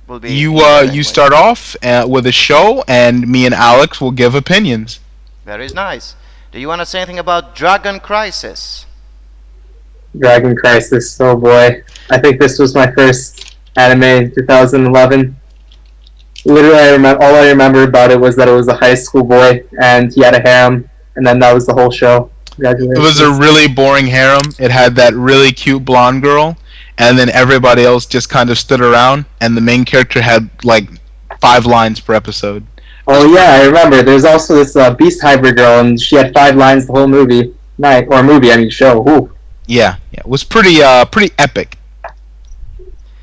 will be You interesting. start off with a show, and me and Alex will give opinions. Very nice. Do you want to say anything about Dragon Crisis? Dragon Crisis. Oh boy, I think this was my first anime in 2011. Literally, all I remember about it was that it was a high school boy and he had a harem, and then that was the whole show. It was a Congratulations. really boring harem. It had that really cute blonde girl, and then everybody else just kind of stood around, and the main character had like 5 lines per episode. It was Oh yeah, pretty. I remember. There's also this Beast Hybrid girl, and she had 5 lines the whole movie. Night or movie, I mean show. Ooh, Yeah, yeah, it was pretty epic.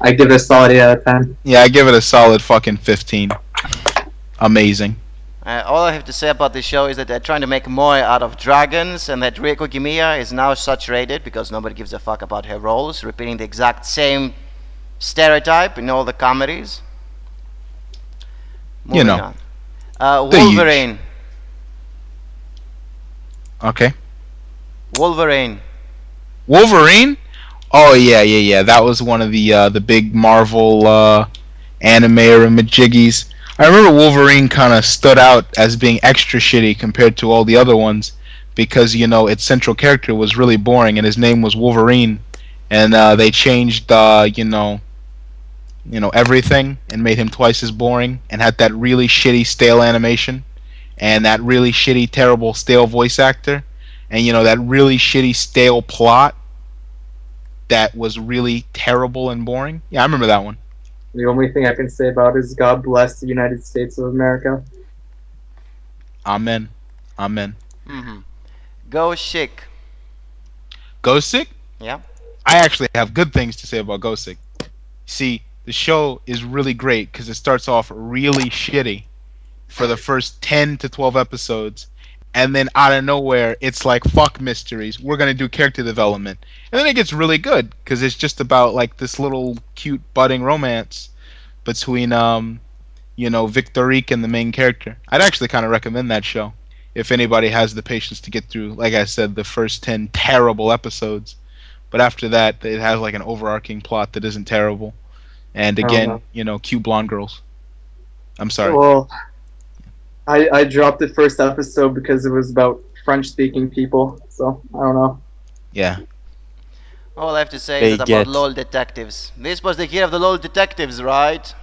I give it a solid 8 out of 10. Yeah, I give it a solid fucking 15. Amazing. All I have to say about this show is that they're trying to make more out of dragons, and that Rieko Gimiya is now saturated because nobody gives a fuck about her roles, repeating the exact same stereotype in all the comedies. You Moving know, on. the huge. Wolverine. Okay. Wolverine. Wolverine? Oh yeah. That was one of the big Marvel anime or majiggies. I remember Wolverine kind of stood out as being extra shitty compared to all the other ones because its central character was really boring and his name was Wolverine, and they changed everything and made him twice as boring and had that really shitty stale animation and that really shitty terrible stale voice actor and that really shitty stale plot that was really terrible and boring. Yeah, I remember that one. The only thing I can say about it is God bless the United States of America. Amen. Amen. Mm-hmm. Go Chic. Ghostic? Yeah. I actually have good things to say about Ghostic. See, the show is really great because it starts off really shitty for the first 10 to 12 episodes, and then out of nowhere, it's like, fuck mysteries. We're going to do character development. And then it gets really good because it's just about like this little cute budding romance between, Victorique and the main character. I'd actually kind of recommend that show if anybody has the patience to get through, like I said, the first 10 terrible episodes. But after that, it has like an overarching plot that isn't terrible. And I don't again, cute blonde girls. I'm sorry. Well, I dropped the first episode because it was about French-speaking people, so I don't know. Yeah. All I have to say They is that get about LOL detectives. This was the year of the LOL detectives, right?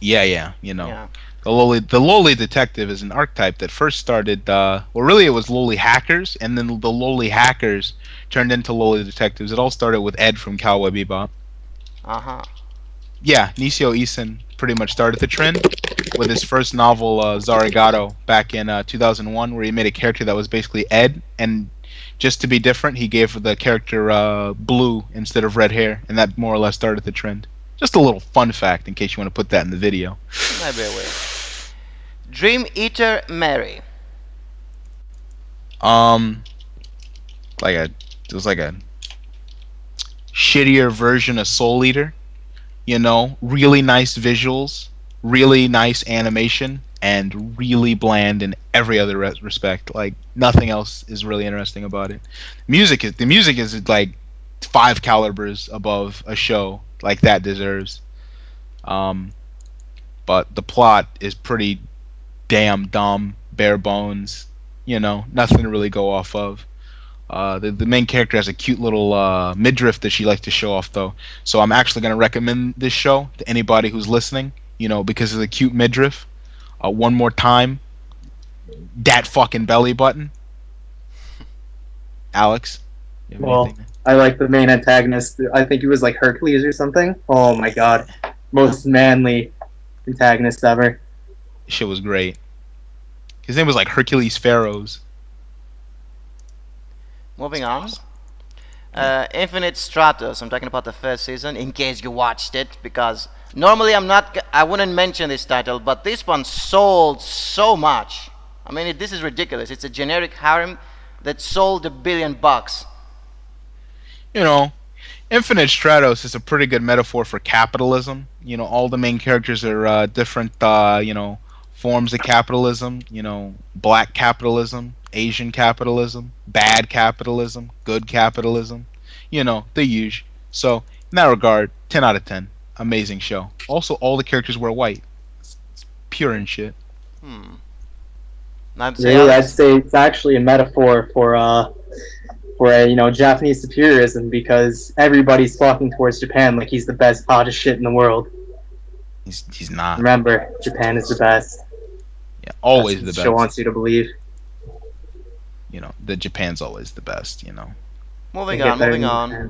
Yeah. Yeah. The lowly detective is an archetype that first started. Really, it was lowly hackers, and then the lowly hackers turned into lowly detectives. It all started with Ed from Cowboy Bebop. Uh-huh. Yeah, Nisio Isin pretty much started the trend with his first novel, Zarigato, back in 2001, where he made a character that was basically Ed, and just to be different, he gave the character blue instead of red hair, and that more or less started the trend. Just a little fun fact in case you want to put that in the video. Maybe I will. Dream Eater Mary. Um, it was like a shittier version of Soul Eater. Really nice visuals, really nice animation, and really bland in every other respect. Like nothing else is really interesting about it. The music is like 5 calibers above a show like that deserves. But the plot is pretty damn dumb, bare bones. Nothing to really go off of. The main character has a cute little midriff that she likes to show off, though. So I'm actually going to recommend this show to anybody who's listening, because of the cute midriff. One more time, that fucking belly button. Alex? You have Well, anything? I like the main antagonist. I think he was like Hercules or something. Oh my god. Most manly antagonist ever. Shit was great. His name was like Hercules Pharaohs. Moving on. Infinite Stratos. I'm talking about the first season, in case you watched it, because normally I wouldn't mention this title, but this one sold so much. I mean, this is ridiculous. It's a generic harem that sold $1 billion. Infinite Stratos is a pretty good metaphor for capitalism. All the main characters are different, forms of capitalism. Black capitalism, Asian capitalism, bad capitalism, good capitalism. The usual. So, in that regard, 10 out of 10. Amazing show. Also, all the characters wear white. It's pure and shit. Hmm. Not to say Really, I'd Alex. say it's actually a metaphor for a Japanese superiorism because everybody's flocking towards Japan like he's the best pot of shit in the world. He's not. Remember, Japan is the best. Yeah, always That's the what best. show wants you to believe. The Japan's always the best. Moving They get on, better moving than on. Japan.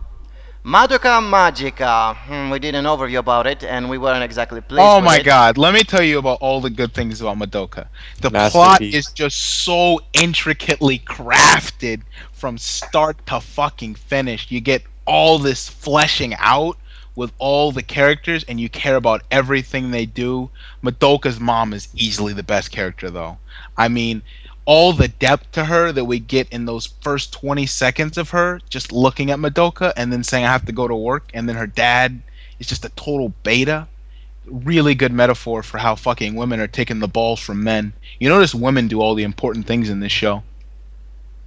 Madoka Magica. We did an overview about it, and we weren't exactly pleased Oh with my it. god, let me tell you about all the good things about Madoka. The plot Masterpiece. is just so intricately crafted from start to fucking finish. You get all this fleshing out with all the characters, and you care about everything they do. Madoka's mom is easily the best character, though. I mean, all the depth to her that we get in those first 20 seconds of her just looking at Madoka and then saying, I have to go to work, and then her dad is just a total beta. Really good metaphor for how fucking women are taking the balls from men. You notice women do all the important things in this show.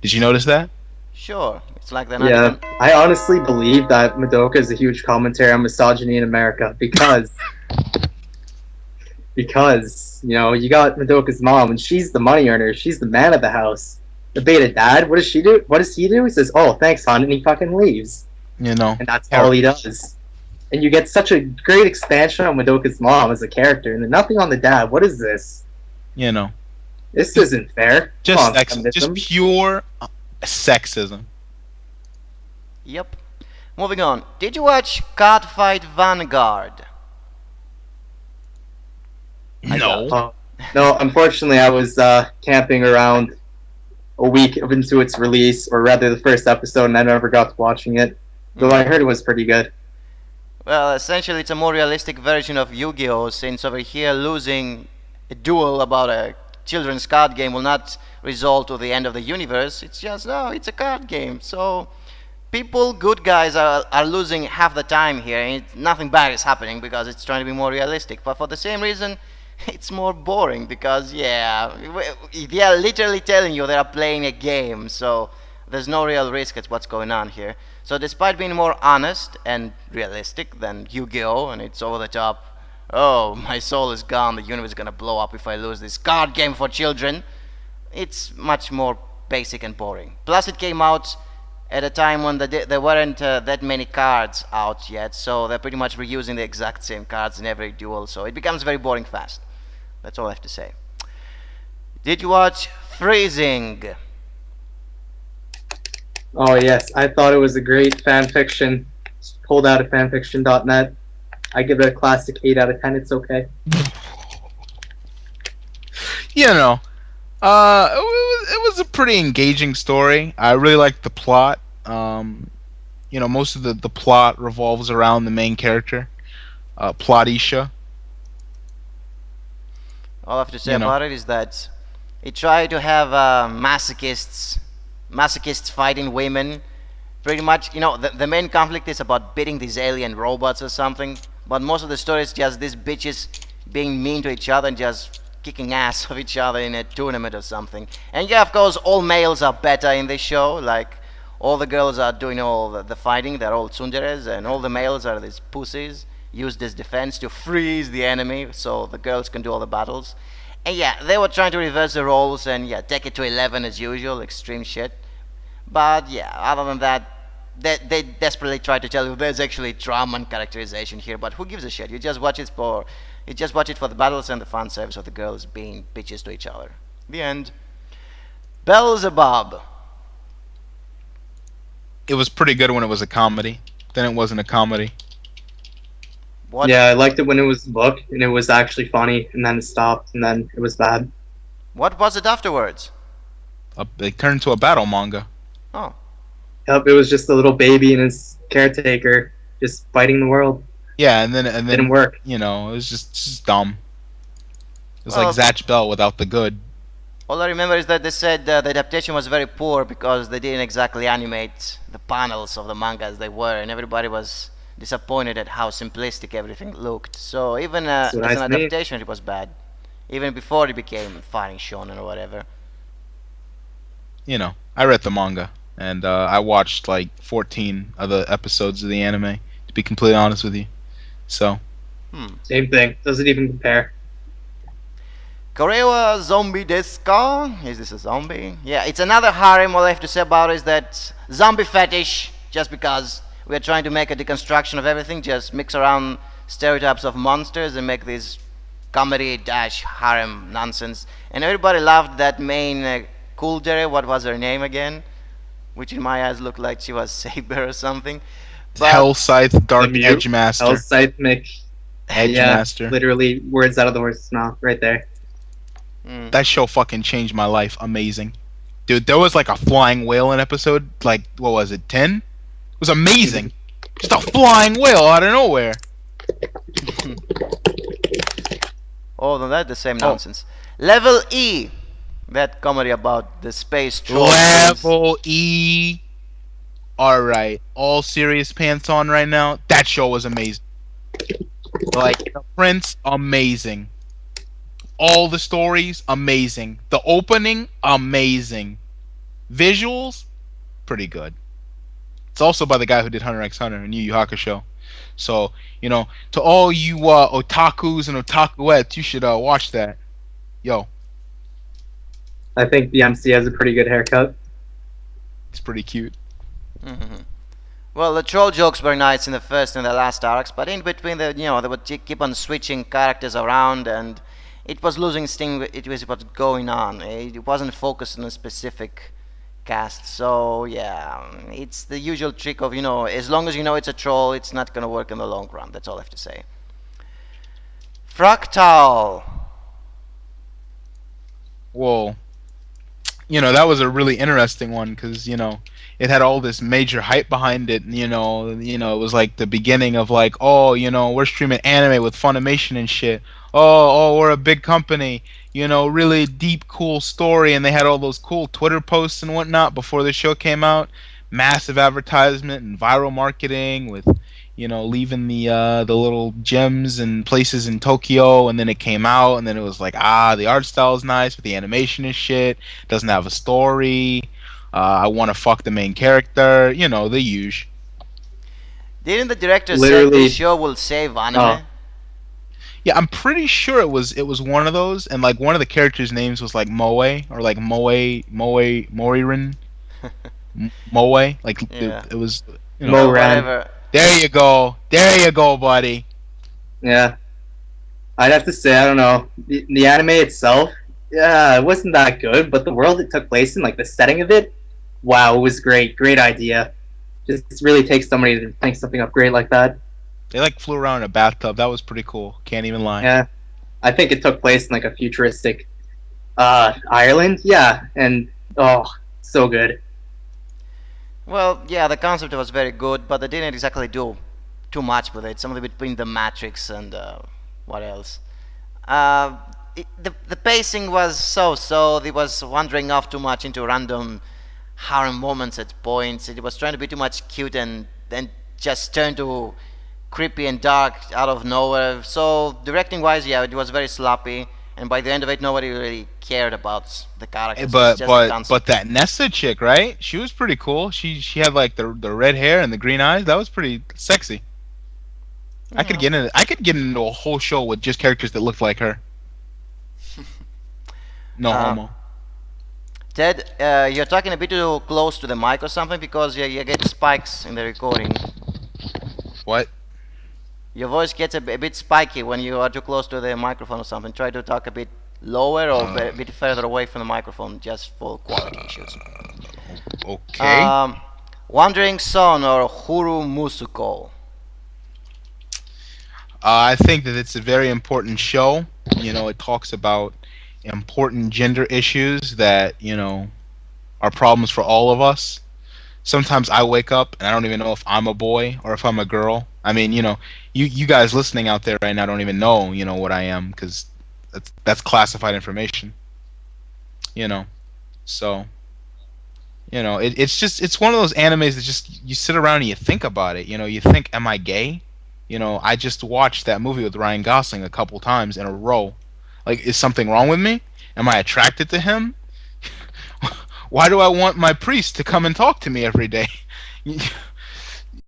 Did you notice that? Sure, it's like they're not Yeah, even. I honestly believe that Madoka is a huge commentary on misogyny in America because you got Madoka's mom and she's the money earner, she's the man of the house. The beta dad, what does she do? What does he do? He says, "Oh, thanks, hon," and he fucking leaves, and that's all he does. And you get such a great expansion on Madoka's mom as a character, and then nothing on the dad. What is this? This isn't fair. Just Come on, sexism. Just feminism. pure sexism. Yep. Moving on. Did you watch Cardfight Vanguard? No. Oh, no, unfortunately, I was camping around a week into its release, or rather the first episode, and I never got to watching it. Though I heard it was pretty good. Well, essentially, it's a more realistic version of Yu-Gi-Oh! Since over here, losing a duel about a children's card game will not result to the end of the universe. It's just, it's a card game. So, good guys are losing half the time here, and nothing bad is happening because it's trying to be more realistic. But for the same reason, it's more boring because, they are literally telling you they are playing a game. So, there's no real risk at what's going on here. So despite being more honest and realistic than Yu-Gi-Oh! And it's over the top, oh, my soul is gone, the universe is gonna blow up if I lose this card game for children, it's much more basic and boring. Plus it came out at a time when there weren't that many cards out yet, so they're pretty much reusing the exact same cards in every duel, so it becomes very boring fast. That's all I have to say. Did you watch Freezing? Oh yes, I thought it was a great fan fiction. Pulled out of fanfiction.net. I give it a classic 8 out of 10. It's okay. It was a pretty engaging story. I really liked the plot. Most of the plot revolves around the main character, Plot-isha. All I have to say about it is that it tried to have masochists fighting women. Pretty much, the main conflict is about beating these alien robots or something. But most of the story is just these bitches being mean to each other and just kicking ass of each other in a tournament or something. And yeah, of course, all males are better in this show. Like, all the girls are doing all the fighting. They're all tsunderes, and all the males are these pussies used as defense to freeze the enemy so the girls can do all the battles. And yeah, they were trying to reverse the roles and take it to 11 as usual, extreme shit. But yeah, other than that, they desperately try to tell you there's actually drama and characterization here, but who gives a shit? You just watch it for the battles and the fan service of the girls being bitches to each other. The end. Beelzebub. It was pretty good when it was a comedy. Then it wasn't a comedy. What? Yeah, I liked it when it was a book and it was actually funny, and then it stopped, and then it was bad. What was it afterwards? They turned into a battle manga. Oh. Yep, it was just a little baby and his caretaker just fighting the world. Yeah, and then Didn't work. It was just dumb. It was Well, like Zatch Bell without the good. all I remember is that they said the adaptation was very poor because they didn't exactly animate the panels of the manga as they were, and everybody was disappointed at how simplistic everything looked. So even as That's what an I mean. adaptation, it was bad. Even before it became fighting shonen or whatever. I read the manga, and I watched like 14 of the episodes of the anime, to be completely honest with you. So, Hmm. Same thing. Doesn't even compare. Korewa zombie desu ka? Is this a zombie? Yeah, it's another harem. All I have to say about it is that zombie fetish, just because we're trying to make a deconstruction of everything, just mix around stereotypes of monsters and make this comedy dash harem nonsense. And everybody loved that main cool dere. What was her name again? Which in my eyes looked like she was Saber or something. But Hell Scythe The Dark mute. Edge Master. Hellscythe Mick. Edge Yeah, Master. literally words out of the horse's mouth right there. That show fucking changed my life. Amazing. Dude, there was like a flying whale in episode, like, what was it, 10? It was amazing. Just a flying whale out of nowhere. oh, no, that's the same nonsense. Level E, that comedy about the space trolls. Level E. Alright, all serious pants on right now. That show was amazing. Like, the Prince, amazing. All the stories, amazing. The opening, amazing. Visuals, pretty good. It's also by the guy who did Hunter x Hunter and Yu Yu Hakusho. So, to all you otakus and otakuettes, you should watch that. Yo, I think the MC has a pretty good haircut. it's pretty cute. Mhm. Well, the troll jokes were nice in the first and the last arcs, but in between, they would keep on switching characters around, and it was losing sting. It was what's going on. It wasn't focused on a specific cast. So yeah, it's the usual trick of as long as you know it's a troll, it's not gonna work in the long run. That's all I have to say. Fractal. Whoa. That was a really interesting one because, it had all this major hype behind it. And, it was like the beginning of like, oh, we're streaming anime with Funimation and shit. Oh, we're a big company. Really deep, cool story. And they had all those cool Twitter posts and whatnot before the show came out. Massive advertisement and viral marketing with, leaving the little gems and places in Tokyo, and then it came out, and then it was like, the art style is nice, but the animation is shit. Doesn't have a story. I want to fuck the main character. The usual. Didn't the director say Literally- the show will save anime? Oh. Yeah, I'm pretty sure it was one of those, and like one of the characters' names was like Moe or like Moirin. Moe, like Yeah. it was. Mo Ran. Whatever. There you go, buddy. Yeah. I'd have to say, I don't know. The anime itself, yeah, it wasn't that good, but the world it took place in, like the setting of it, wow, it was great. Great idea. Just really takes somebody to think something up great like that. They like flew around in a bathtub. That was pretty cool. Can't even lie. Yeah. I think it took place in like a futuristic Ireland. Yeah. And, oh, so good. Well, yeah, the concept was very good, but they didn't exactly do too much with it. Something between the Matrix and what else? The pacing was so. It was wandering off too much into random harem moments at points. It was trying to be too much cute and then just turned to creepy and dark out of nowhere. So directing-wise, yeah, it was very sloppy. And by the end of it, nobody really cared about the characters. It's But just the concept. but that Nessa chick, right? She was pretty cool. She had like the red hair and the green eyes. That was pretty sexy. I could get into a whole show with just characters that looked like her. No homo. Ted, you're talking a bit too close to the mic or something because you get spikes in the recording. What? Your voice gets a bit spiky when you are too close to the microphone or something. Try to talk a bit lower or a bit further away from the microphone just for quality issues. Okay. Wandering Son or Huru Musuko. I think that it's a very important show. It talks about important gender issues that, are problems for all of us. Sometimes I wake up and I don't even know if I'm a boy or if I'm a girl. I mean, you guys listening out there right now don't even know, what I am because that's classified information. So, it's one of those animes that just you sit around and you think about it. You think, am I gay? I just watched that movie with Ryan Gosling a couple times in a row. Like, is something wrong with me? Am I attracted to him? Why do I want my priest to come and talk to me every day?